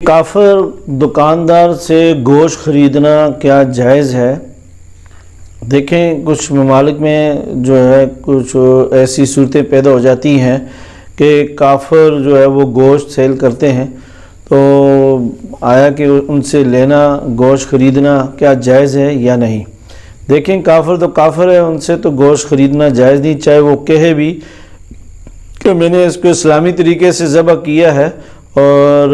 کافر دکاندار سے گوشت خریدنا کیا جائز ہے؟ دیکھیں، کچھ ممالک میں جو ہے کچھ ایسی صورتیں پیدا ہو جاتی ہیں کہ کافر جو ہے وہ گوشت سیل کرتے ہیں، تو آیا کہ ان سے لینا گوشت خریدنا کیا جائز ہے یا نہیں؟ دیکھیں، کافر تو کافر ہے، ان سے تو گوشت خریدنا جائز نہیں، چاہے وہ کہے بھی کہ میں نے اس کو اسلامی طریقے سے ذبح کیا ہے اور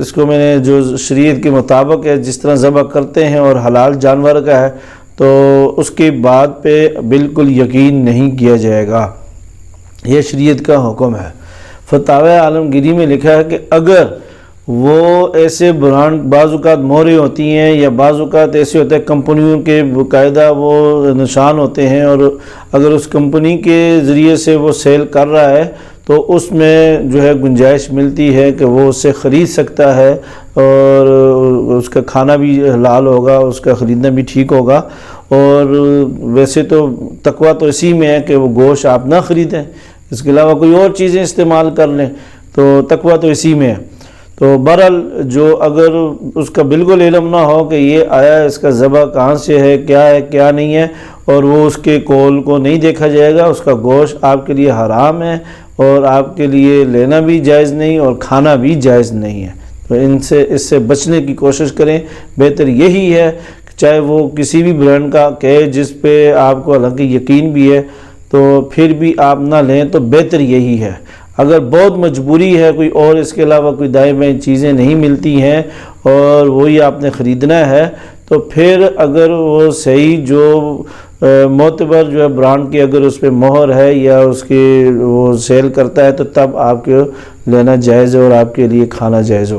اس کو میں نے جو شریعت کے مطابق ہے جس طرح ذبح کرتے ہیں اور حلال جانور کا ہے، تو اس کی بات پہ بالکل یقین نہیں کیا جائے گا۔ یہ شریعت کا حکم ہے۔ فتاوی عالمگیری میں لکھا ہے کہ اگر وہ ایسے برانڈ بعض اوقات مہریں ہوتی ہیں یا بعض اوقات ایسے ہوتے ہیں کمپنیوں کے باقاعدہ وہ نشان ہوتے ہیں، اور اگر اس کمپنی کے ذریعے سے وہ سیل کر رہا ہے تو اس میں جو ہے گنجائش ملتی ہے کہ وہ اسے خرید سکتا ہے اور اس کا کھانا بھی حلال ہوگا، اس کا خریدنا بھی ٹھیک ہوگا۔ اور ویسے تو تقویٰ تو اسی میں ہے کہ وہ گوشت آپ نہ خریدیں، اس کے علاوہ کوئی اور چیزیں استعمال کر لیں، تو تقویٰ تو اسی میں ہے۔ تو بہرحال جو اگر اس کا بالکل علم نہ ہو کہ یہ آیا اس کا ذبح کہاں سے ہے کیا نہیں ہے، اور وہ اس کے قول کو نہیں دیکھا جائے گا، اس کا گوشت آپ کے لیے حرام ہے اور آپ کے لیے لینا بھی جائز نہیں اور کھانا بھی جائز نہیں ہے۔ تو اس سے بچنے کی کوشش کریں۔ بہتر یہی ہے کہ چاہے وہ کسی بھی برانڈ کا کہے جس پہ آپ کو حالانکہ یقین بھی ہے، تو پھر بھی آپ نہ لیں، تو بہتر یہی ہے۔ اگر بہت مجبوری ہے کوئی اور اس کے علاوہ کوئی دائیں بائیں چیزیں نہیں ملتی ہیں اور وہی آپ نے خریدنا ہے، تو پھر اگر وہ صحیح جو معتبر جو ہے برانڈ کی اگر اس پہ مہر ہے یا اس کی وہ سیل کرتا ہے، تو تب آپ کو لینا جائز ہے اور آپ کے لیے کھانا جائز ہو۔